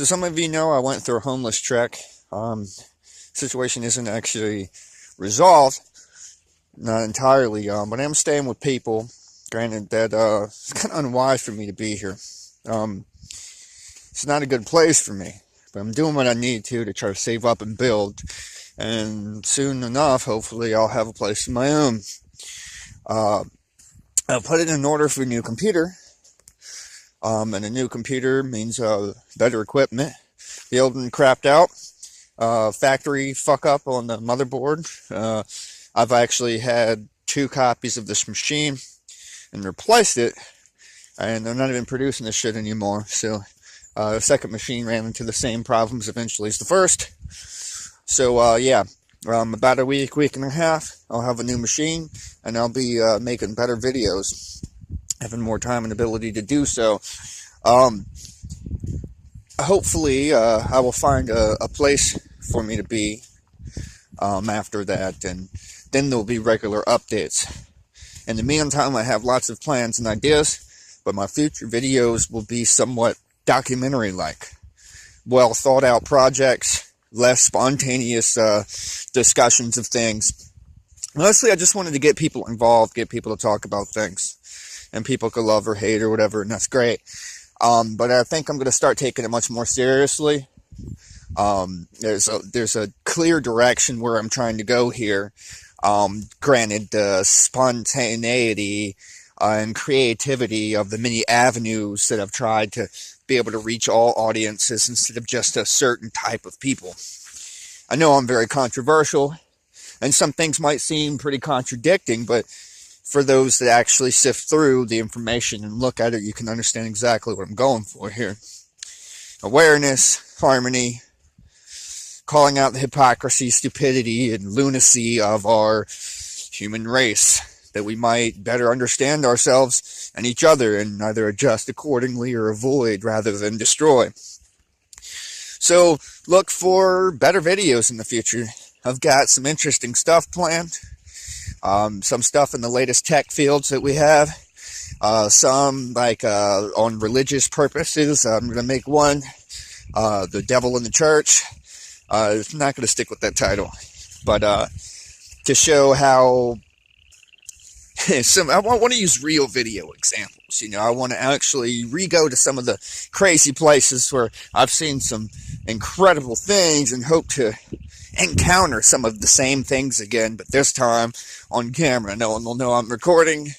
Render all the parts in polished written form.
So some of you know I went through a homeless trek. Situation isn't actually resolved, not entirely, but I'm staying with people. Granted that it's kind of unwise for me to be here. It's not a good place for me, but I'm doing what I need to try to save up and build. And soon enough, hopefully, I'll have a place of my own. I'll put it in order for a new computer. And a new computer means better equipment. The old one crapped out. Factory fuck up on the motherboard. I've actually had 2 copies of this machine and replaced it, and they're not even producing this shit anymore. So the second machine ran into the same problems eventually as the first. So yeah, about a week and a half, I'll have a new machine, and I'll be making better videos, having more time and ability to do so. Hopefully, I will find a place for me to be after that, and then there'll be regular updates. In the meantime, I have lots of plans and ideas, but my future videos will be somewhat documentary-like. Well thought out projects, less spontaneous discussions of things. Mostly, I just wanted to get people involved, get people to talk about things. And people could love or hate or whatever, and that's great. But I think I'm going to start taking it much more seriously. There's a clear direction where I'm trying to go here. Granted, the spontaneity and creativity of the many avenues that I've tried to be able to reach all audiences instead of just a certain type of people. I know I'm very controversial, and some things might seem pretty contradicting, but for those that actually sift through the information and look at it, you can understand exactly what I'm going for here. Awareness, harmony, calling out the hypocrisy, stupidity, and lunacy of our human race, that we might better understand ourselves and each other and either adjust accordingly or avoid rather than destroy. So look for better videos in the future. I've got some interesting stuff planned. Some stuff in the latest tech fields that we have. Some like on religious purposes. I'm going to make one, The Devil in the Church. I'm not going to stick with that title. But to show how... I want to use real video examples. You know, I want to actually re-go to some of the crazy places where I've seen some incredible things and hope to encounter some of the same things again, but this time on camera. No one will know I'm recording,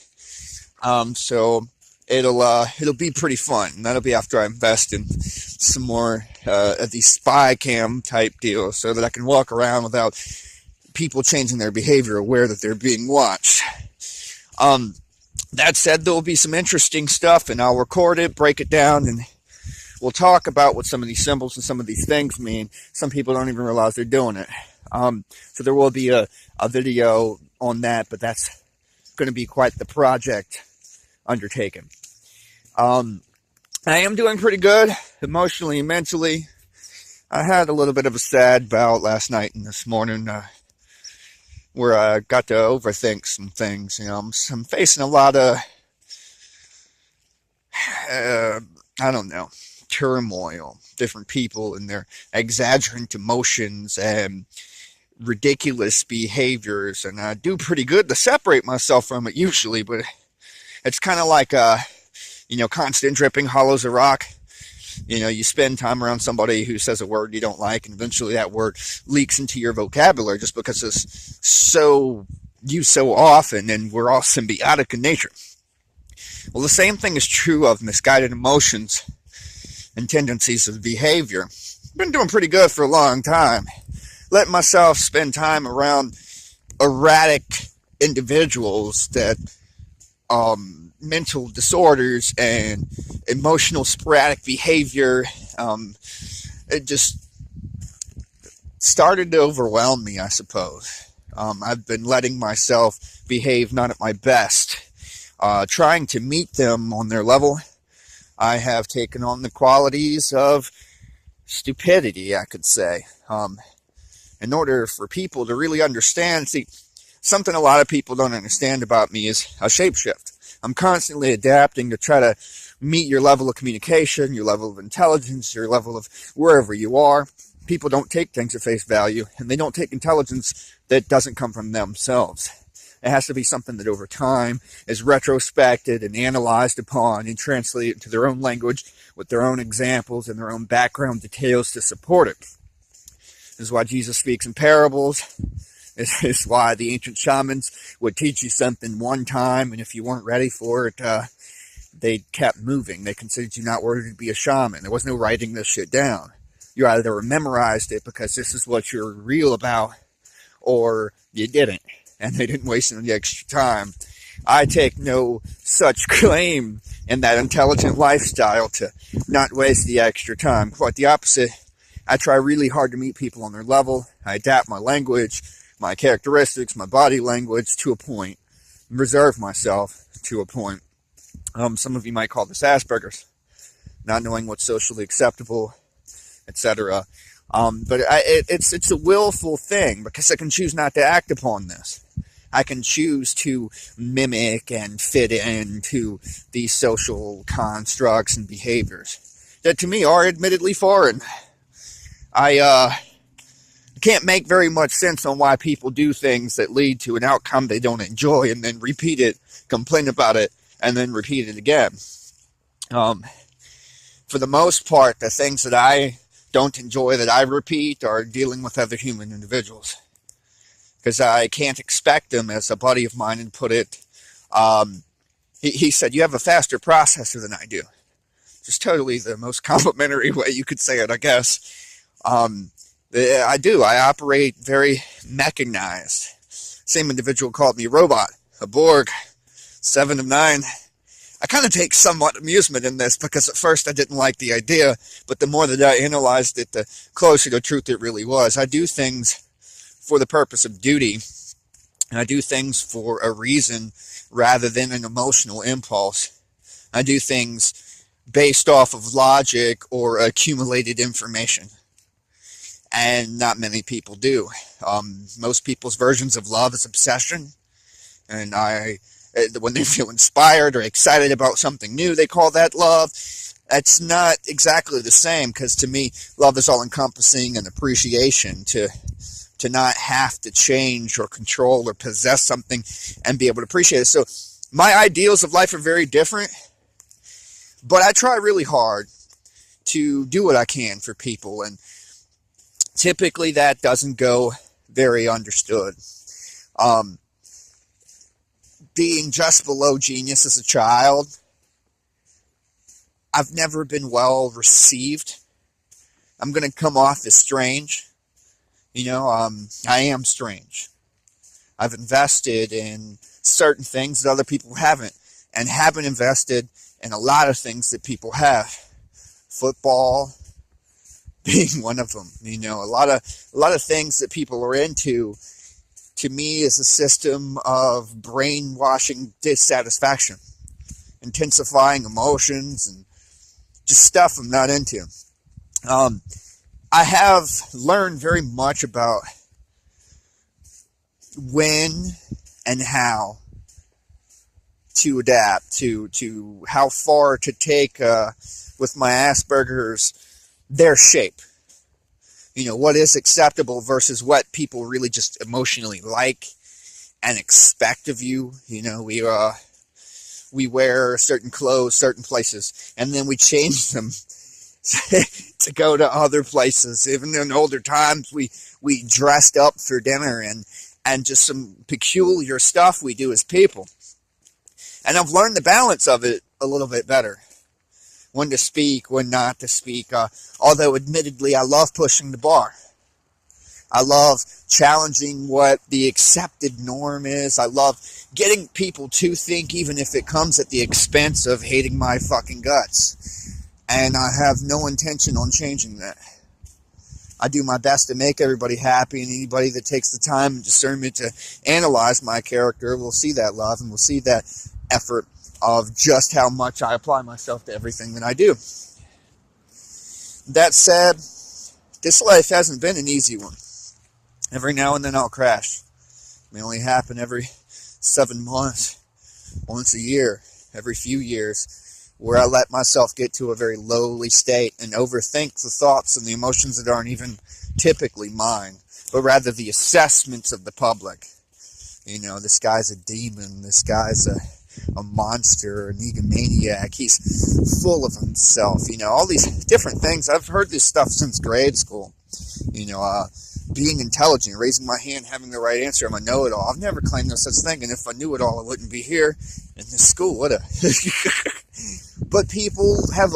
so it'll be pretty fun. And that'll be after I invest in some more of these spy cam type deals, so that I can walk around without people changing their behavior, aware that they're being watched. That said, there will be some interesting stuff, and I'll record it, break it down, and we'll talk about what some of these symbols and some of these things mean. Some people don't even realize they're doing it. So there will be a video on that, but that's going to be quite the project undertaken. I am doing pretty good, emotionally and mentally. I had a little bit of a sad bout last night and this morning, where I got to overthink some things. You know, I'm facing a lot of, I don't know, turmoil, different people and their exaggerant emotions and ridiculous behaviors, and I do pretty good to separate myself from it usually, but it's kind of like constant dripping hollows a rock. You know, you spend time around somebody who says a word you don't like, and eventually that word leaks into your vocabulary just because it's so used so often, and we're all symbiotic in nature. Well, the same thing is true of misguided emotions and tendencies of behavior. I've been doing pretty good for a long time. Letting myself spend time around erratic individuals that mental disorders and emotional sporadic behavior, it just started to overwhelm me, I suppose. I've been letting myself behave not at my best, trying to meet them on their level. I have taken on the qualities of stupidity, I could say, in order for people to really understand. See, something a lot of people don't understand about me is a shapeshift. I'm constantly adapting to try to meet your level of communication, your level of intelligence, your level of wherever you are. People don't take things at face value, and they don't take intelligence that doesn't come from themselves. It has to be something that over time is retrospected and analyzed upon and translated into their own language with their own examples and their own background details to support it. This is why Jesus speaks in parables. This is why the ancient shamans would teach you something one time, and if you weren't ready for it, they kept moving. They considered you not worthy to be a shaman. There was no writing this shit down. You either memorized it because this is what you're real about, or you didn't. And they didn't waste any extra time. I take no such claim in that intelligent lifestyle to not waste the extra time. Quite the opposite. I try really hard to meet people on their level. I adapt my language, my characteristics, my body language to a point. Reserve myself to a point. Some of you might call this Asperger's. Not knowing what's socially acceptable, etc. But it's a willful thing because I can choose not to act upon this. I can choose to mimic and fit into these social constructs and behaviors that to me are admittedly foreign. I can't make very much sense on why people do things that lead to an outcome they don't enjoy and then repeat it, complain about it, and then repeat it again. For the most part, the things that I don't enjoy that I repeat are dealing with other human individuals. Because I can't expect them, as a buddy of mine put it. He said, you have a faster processor than I do. Just totally the most complimentary way you could say it, I guess. I do. I operate very mechanized. Same individual called me a robot, a Borg, 7 of 9. I kind of take somewhat amusement in this because at first I didn't like the idea, but the more that I analyzed it, the closer to truth it really was. I do things for the purpose of duty, and I do things for a reason rather than an emotional impulse. I do things based off of logic or accumulated information, and not many people do. Most people's versions of love is obsession, and when they feel inspired or excited about something new, they call that love. That's not exactly the same, because to me, love is all-encompassing and appreciation to not have to change or control or possess something and be able to appreciate it. So my ideals of life are very different, but I try really hard to do what I can for people, and typically that doesn't go very understood. Being just below genius as a child, I've never been well received. I'm going to come off as strange. I am strange. I've invested in certain things that other people haven't, and haven't invested in a lot of things that people have. Football being one of them. A lot of things that people are into, to me, is a system of brainwashing dissatisfaction, intensifying emotions, and just stuff I'm not into. I have learned very much about when and how to adapt, to how far to take with my Asperger's, their shape. What is acceptable versus what people really just emotionally like and expect of you. We wear certain clothes, certain places, and then we change them to go to other places. Even in older times, we dressed up for dinner and just some peculiar stuff we do as people. And I've learned the balance of it a little bit better. When to speak, when not to speak. Although admittedly, I love pushing the bar. I love challenging what the accepted norm is. I love getting people to think, even if it comes at the expense of hating my fucking guts. And I have no intention on changing that. I do my best to make everybody happy, and anybody that takes the time and discernment to analyze my character will see that love and will see that effort of just how much I apply myself to everything that I do. That said, this life hasn't been an easy one. Every now and then I'll crash. It may only happen every 7 months, once a year, every few years, where I let myself get to a very lowly state and overthink the thoughts and the emotions that aren't even typically mine, but rather the assessments of the public. This guy's a demon, this guy's a monster, an egomaniac, he's full of himself, all these different things. I've heard this stuff since grade school. Being intelligent, raising my hand, having the right answer, I'm a know-it-all. I've never claimed no such thing, and if I knew it all, I wouldn't be here in this school, would I? But people have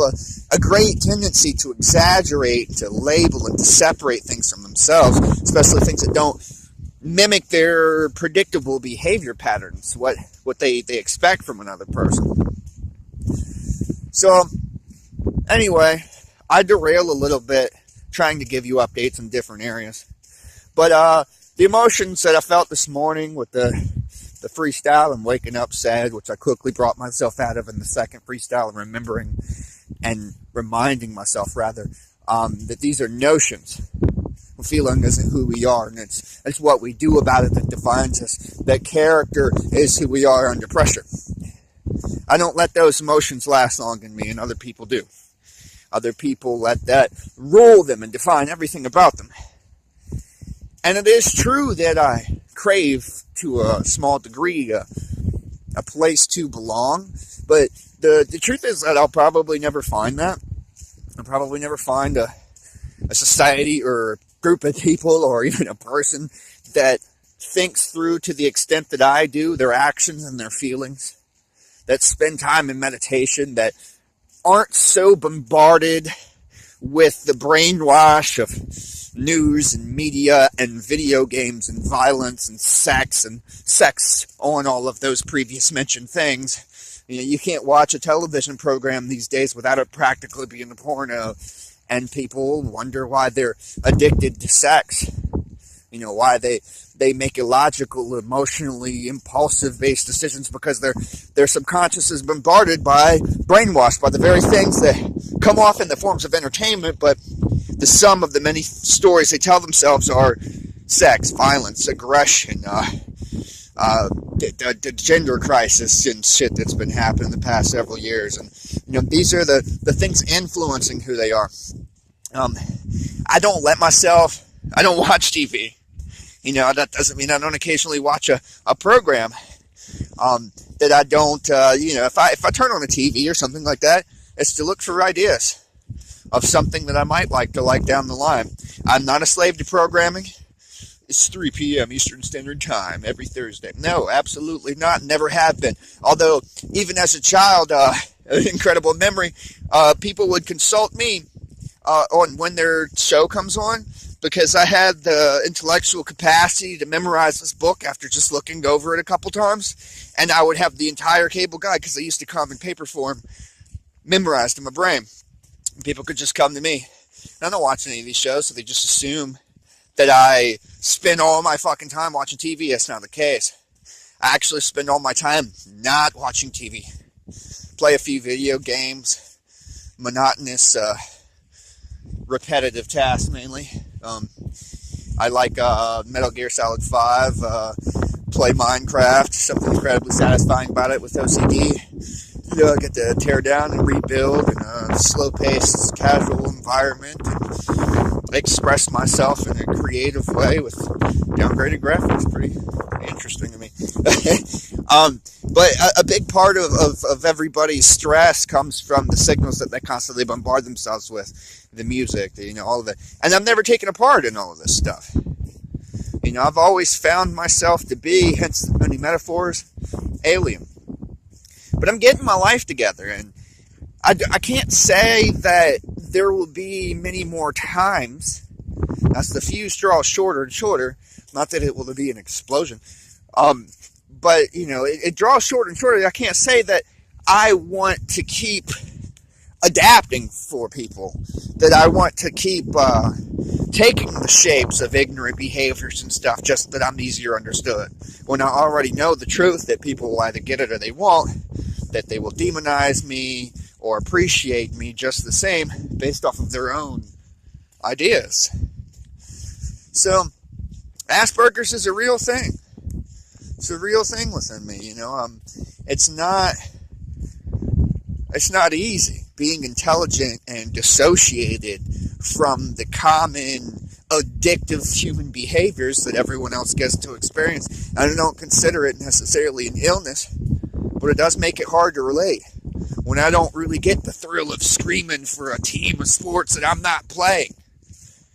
a great tendency to exaggerate, to label, and to separate things from themselves, especially things that don't mimic their predictable behavior patterns, what they expect from another person. So, anyway, I derail a little bit trying to give you updates in different areas. But the emotions that I felt this morning with the freestyle and waking up sad, which I quickly brought myself out of in the second freestyle, and remembering and reminding myself, rather, that these are notions. Feeling isn't who we are, and it's what we do about it that defines us. That character is who we are under pressure. I don't let those emotions last long in me, and other people do. Other people let that rule them and define everything about them. And it is true that I crave, to a small degree, a place to belong. But the truth is that I'll probably never find that. I'll probably never find a society or a group of people or even a person that thinks through to the extent that I do their actions and their feelings, that spend time in meditation, that aren't so bombarded with the brainwash of news and media and video games and violence and sex on all of those previous mentioned things. You can't watch a television program these days without it practically being a porno, and people wonder why they're addicted to sex. Why they make illogical, emotionally impulsive based decisions, because their subconscious is bombarded by brainwash, by the very things that come off in the forms of entertainment, but the sum of the many stories they tell themselves are sex, violence, aggression, the gender crisis and shit that's been happening the past several years. And these are the things influencing who they are. I don't watch TV. That doesn't mean I don't occasionally watch a program that I don't, if I turn on a TV or something like that, it's to look for ideas of something that I might like down the line. I'm not a slave to programming. It's 3 p.m. Eastern Standard Time every Thursday. No, absolutely not. Never have been. Although, even as a child, an incredible memory, people would consult me on when their show comes on, because I had the intellectual capacity to memorize this book after just looking over it a couple times. And I would have the entire cable guide, because they used to come in paper form, memorized in my brain. And people could just come to me. And I don't watch any of these shows, so they just assume that I spend all my fucking time watching TV. That's not the case. I actually spend all my time not watching TV. Play a few video games. Monotonous, repetitive tasks mainly. I like Metal Gear Solid 5. Play Minecraft. Something incredibly satisfying about it with OCD. I get to tear down and rebuild in a slow-paced, casual environment, and express myself in a creative way with downgraded graphics. Pretty interesting to me. But a big part of everybody's stress comes from the signals that they constantly bombard themselves with. The music, all of it. And I've never taken a part in all of this stuff. I've always found myself to be, hence the many metaphors, alien. But I'm getting my life together, and I can't say that there will be many more times. As the fuse draws shorter and shorter, not that it will be an explosion, but, it draws shorter and shorter. I can't say that I want to keep adapting for people, that I want to keep taking the shapes of ignorant behaviors and stuff just that I'm easier understood, when I already know the truth that people will either get it or they won't, that they will demonize me or appreciate me just the same based off of their own ideas. So, Asperger's is a real thing. It's a real thing within me, It's not It's not easy being intelligent and dissociated from the common addictive human behaviors that everyone else gets to experience. I don't consider it necessarily an illness, but it does make it hard to relate. When I don't really get the thrill of screaming for a team of sports that I'm not playing,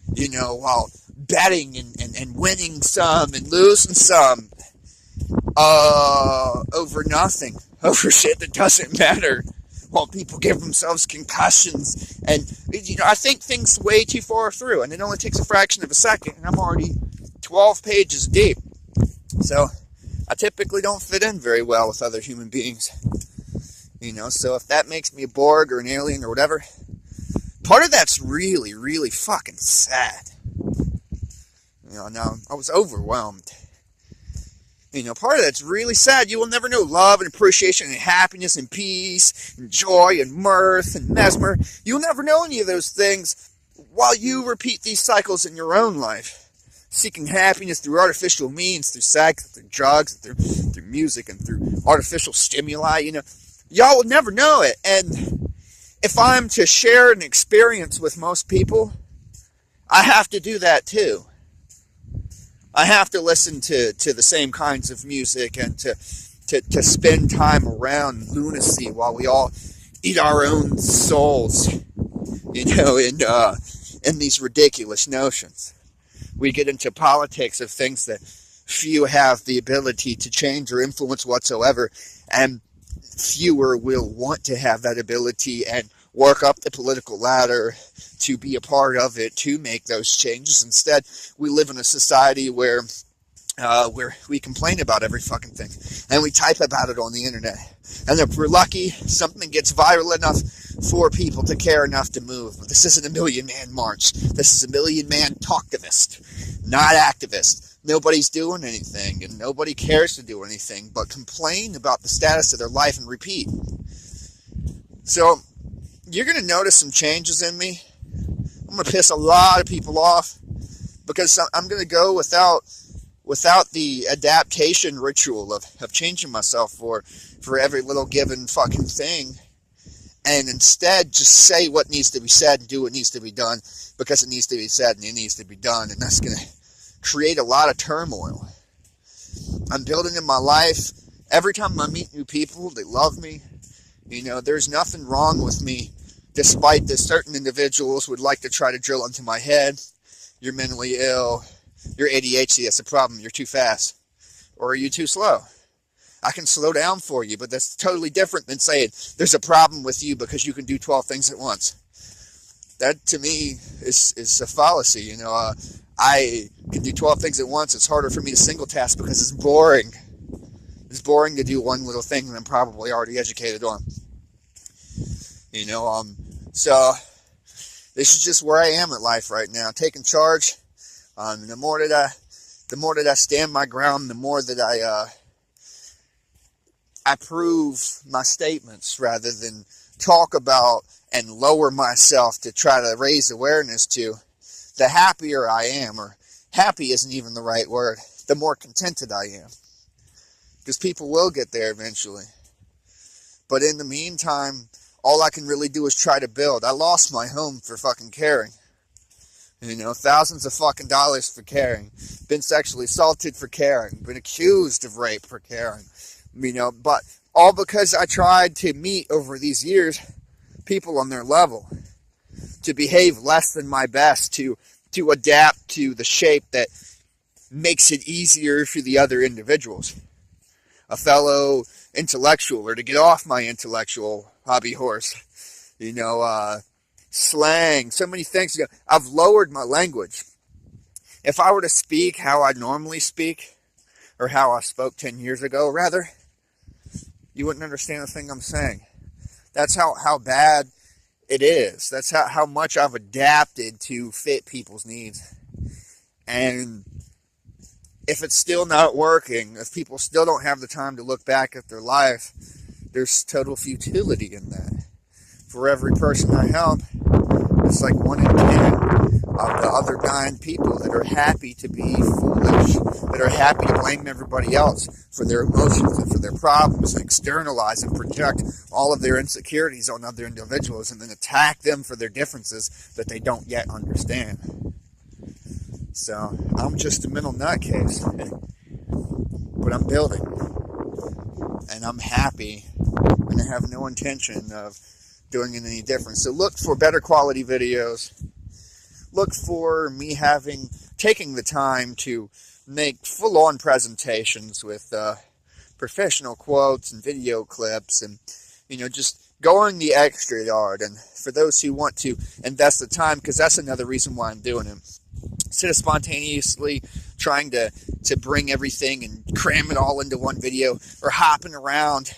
while betting and winning some and losing some over nothing, over shit that doesn't matter, while people give themselves concussions. And, I think things way too far through, and it only takes a fraction of a second, and I'm already 12 pages deep. So I typically don't fit in very well with other human beings. So if that makes me a Borg or an alien or whatever, part of that's really, really fucking sad. Now I was overwhelmed. Part of that's really sad. You will never know love and appreciation and happiness and peace and joy and mirth and mesmer. You'll never know any of those things while you repeat these cycles in your own life, seeking happiness through artificial means, through sex, through drugs, through music, and through artificial stimuli. Y'all will never know it. And if I'm to share an experience with most people, I have to do that too. I have to listen to the same kinds of music and to spend time around lunacy while we all eat our own souls, in these ridiculous notions. We get into politics of things that few have the ability to change or influence whatsoever, and fewer will want to have that ability and work up the political ladder to be a part of it, to make those changes. Instead, we live in a society where we complain about every fucking thing, and we type about it on the internet. And if we're lucky, something gets viral enough for people to care enough to move. But this isn't a million-man march. This is a million-man talktivist, not activist. Nobody's doing anything, and nobody cares to do anything but complain about the status of their life and repeat. So you're going to notice some changes in me. I'm going to piss a lot of people off because I'm going to go without the adaptation ritual of changing myself for every little given fucking thing, and instead just say what needs to be said and do what needs to be done because it needs to be said and it needs to be done. And that's going to create a lot of turmoil. I'm building in my life. Every time I meet new people, they love me. There's nothing wrong with me, despite that certain individuals would like to try to drill into my head. You're mentally ill. You're ADHD. That's a problem. You're too fast. Or are you too slow? I can slow down for you, but that's totally different than saying there's a problem with you because you can do 12 things at once. That, to me, is a fallacy. I can do 12 things at once. It's harder for me to single task because it's boring. It's boring to do one little thing that I'm probably already educated on. So this is just where I am at life right now, taking charge. The more that I stand my ground, the more that I prove my statements rather than talk about and lower myself to try to raise awareness to, the happier I am. Or happy isn't even the right word. The more contented I am. Because people will get there eventually. But in the meantime, all I can really do is try to build. I lost my home for fucking caring. Thousands of fucking dollars for caring. Been sexually assaulted for caring. Been accused of rape for caring. But all because I tried to meet over these years people on their level. To behave less than my best. To adapt to the shape that makes it easier for the other individuals. A fellow intellectual, or to get off my intellectual hobby horse. Slang, so many things. I've lowered my language. If I were to speak how I normally speak, or how I spoke 10 years ago, rather, you wouldn't understand a thing I'm saying. That's how bad it is. That's how much I've adapted to fit people's needs. And if it's still not working, if people still don't have the time to look back at their life, there's total futility in that. For every person I help, it's like 1 in 10 of the other find people that are happy to be foolish, that are happy to blame everybody else for their emotions and for their problems, and externalize and project all of their insecurities on other individuals, and then attack them for their differences that they don't yet understand. So I'm just a mental nutcase, but I'm building, and I'm happy, and I have no intention of doing it any different. So look for better quality videos. Look for me taking the time to make full-on presentations with professional quotes and video clips, and just going the extra yard. And for those who want to invest the time, because that's another reason why I'm doing it, instead of spontaneously trying to bring everything and cram it all into one video, or hopping around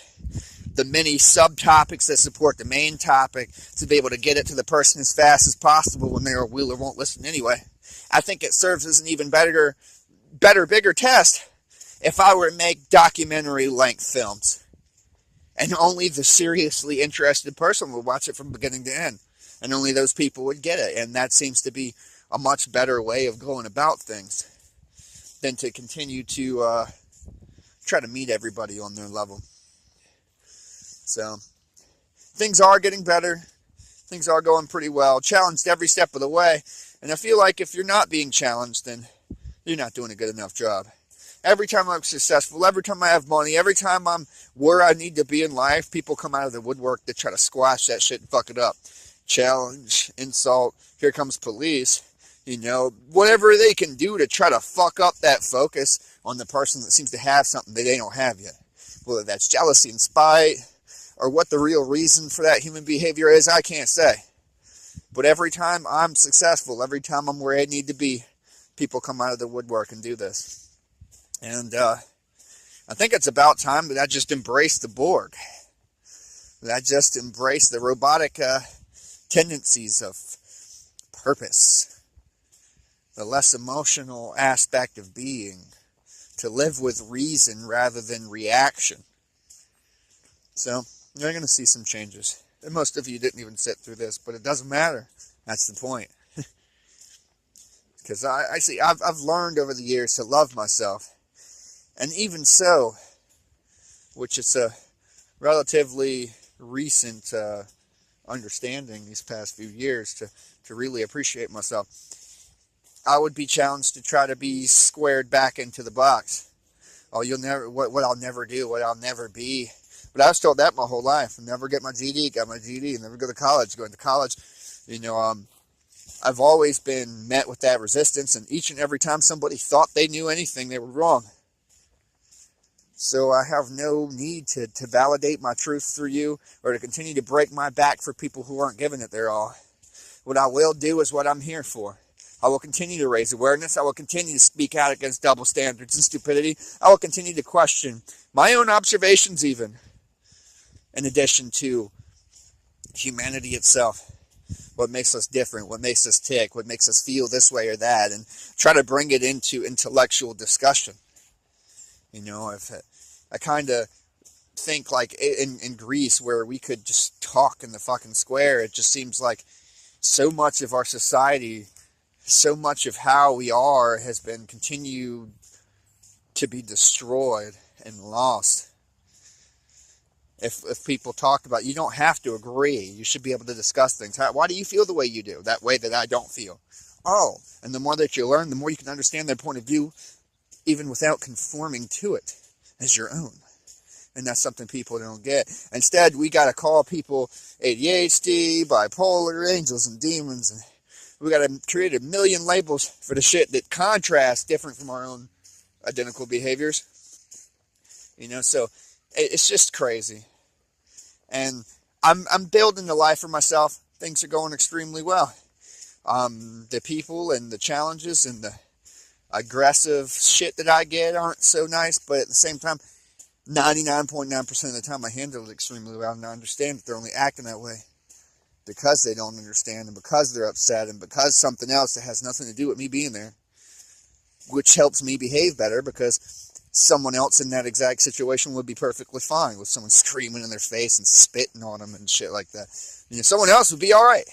the many subtopics that support the main topic to be able to get it to the person as fast as possible when their wheeler won't listen anyway. I think it serves as an even better, bigger test if I were to make documentary length films, and only the seriously interested person would watch it from beginning to end, and only those people would get it. And that seems to be a much better way of going about things than to continue to try to meet everybody on their level. So things are getting better. Things are going pretty well. Challenged every step of the way. And I feel like if you're not being challenged, then you're not doing a good enough job. Every time I'm successful, every time I have money, every time I'm where I need to be in life, people come out of the woodwork to try to squash that shit and fuck it up. Challenge, insult, here comes police. Whatever they can do to try to fuck up that focus on the person that seems to have something that they don't have yet. Whether that's jealousy and spite, or what the real reason for that human behavior is, I can't say. But every time I'm successful, every time I'm where I need to be, people come out of the woodwork and do this. And I think it's about time that I just embrace the Borg. That I just embrace the robotic tendencies of purpose. The less emotional aspect of being. To live with reason rather than reaction. So you're going to see some changes. And most of you didn't even sit through this, but it doesn't matter. That's the point. Because I've learned over the years to love myself. And even so, which is a relatively recent understanding these past few years, to really appreciate myself, I would be challenged to try to be squared back into the box. Oh, what I'll never do, what I'll never be. But I was told that my whole life. Never get my GED, got my GED, never go to college. Going to college, I've always been met with that resistance, and each and every time somebody thought they knew anything, they were wrong. So I have no need to validate my truth through you, or to continue to break my back for people who aren't giving it their all. What I will do is what I'm here for. I will continue to raise awareness. I will continue to speak out against double standards and stupidity. I will continue to question my own observations even, in addition to humanity itself. What makes us different, what makes us tick, what makes us feel this way or that, and try to bring it into intellectual discussion. If I kind of think like in Greece, where we could just talk in the fucking square, it just seems like so much of our society, so much of how we are has been continued to be destroyed and lost. If people talk about, you don't have to agree, you should be able to discuss things. Why do you feel the way you do, that way that I don't feel? Oh, and the more that you learn, the more you can understand their point of view, even without conforming to it as your own. And that's something people don't get. Instead, we got to call people ADHD, bipolar, angels and demons, and we got to create a million labels for the shit that contrasts different from our own identical behaviors. So it's just crazy. And I'm building the life for myself. Things are going extremely well. The people and the challenges and the aggressive shit that I get aren't so nice, but at the same time, 99.9% of the time I handle it extremely well, and I understand that they're only acting that way because they don't understand, and because they're upset, and because something else that has nothing to do with me being there, which helps me behave better, because someone else in that exact situation would be perfectly fine with someone screaming in their face and spitting on them and shit like that. Someone else would be all right.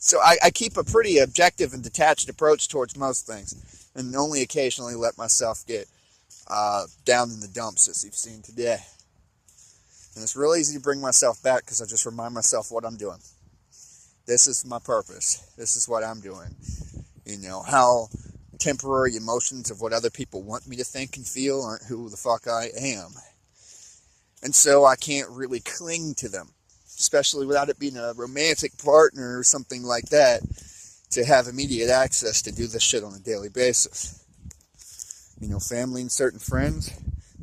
So I keep a pretty objective and detached approach towards most things, and only occasionally let myself get down in the dumps, as you've seen today. And it's real easy to bring myself back because I just remind myself what I'm doing. This is my purpose. This is what I'm doing. You know, how temporary emotions of what other people want me to think and feel aren't who the fuck I am. And so I can't really cling to them, especially without it being a romantic partner or something like that, to have immediate access to do this shit on a daily basis. You know, family and certain friends,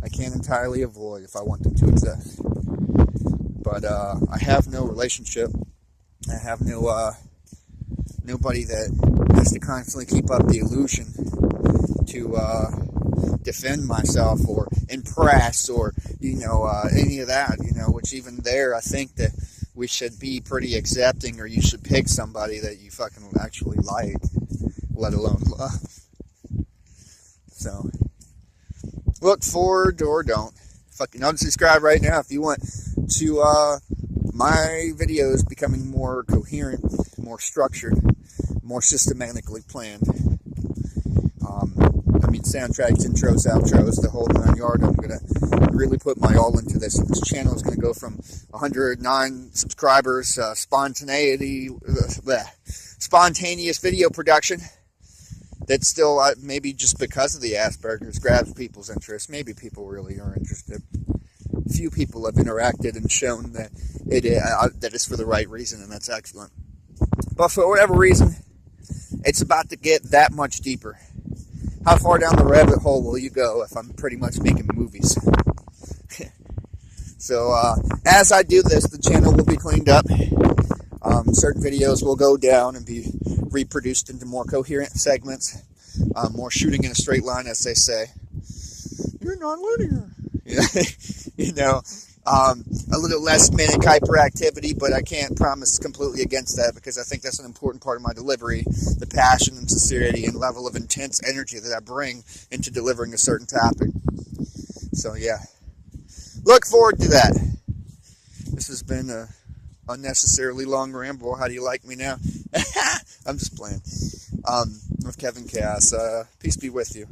I can't entirely avoid if I want them to exist. But I have no relationship. I have no nobody that has to constantly keep up the illusion to defend myself or impress or, you know, any of that, you know, which even there I think that we should be pretty accepting, or you should pick somebody that you fucking actually like, let alone love. So, look forward or don't. Fucking unsubscribe right now if you want to my videos becoming more coherent, more structured, more systematically planned. I mean, soundtracks, intros, outros, the whole 9 yard. I'm going to really put my all into this. This channel is going to go from 109 subscribers, spontaneous video production. That's still, maybe just because of the Asperger's, grabs people's interest. Maybe people really are interested. Few people have interacted and shown that that it's for the right reason, and that's excellent. But for whatever reason, it's about to get that much deeper. How far down the rabbit hole will you go if I'm pretty much making movies? So, as I do this, the channel will be cleaned up. Certain videos will go down and be reproduced into more coherent segments. More shooting in a straight line, as they say. You're non-linear. You know, a little less manic hyperactivity, but I can't promise completely against that, because I think that's an important part of my delivery, the passion and sincerity and level of intense energy that I bring into delivering a certain topic. So yeah, look forward to that. This has been a unnecessarily long ramble. How do you like me now? I'm just playing. With Kevin Cass. Peace be with you.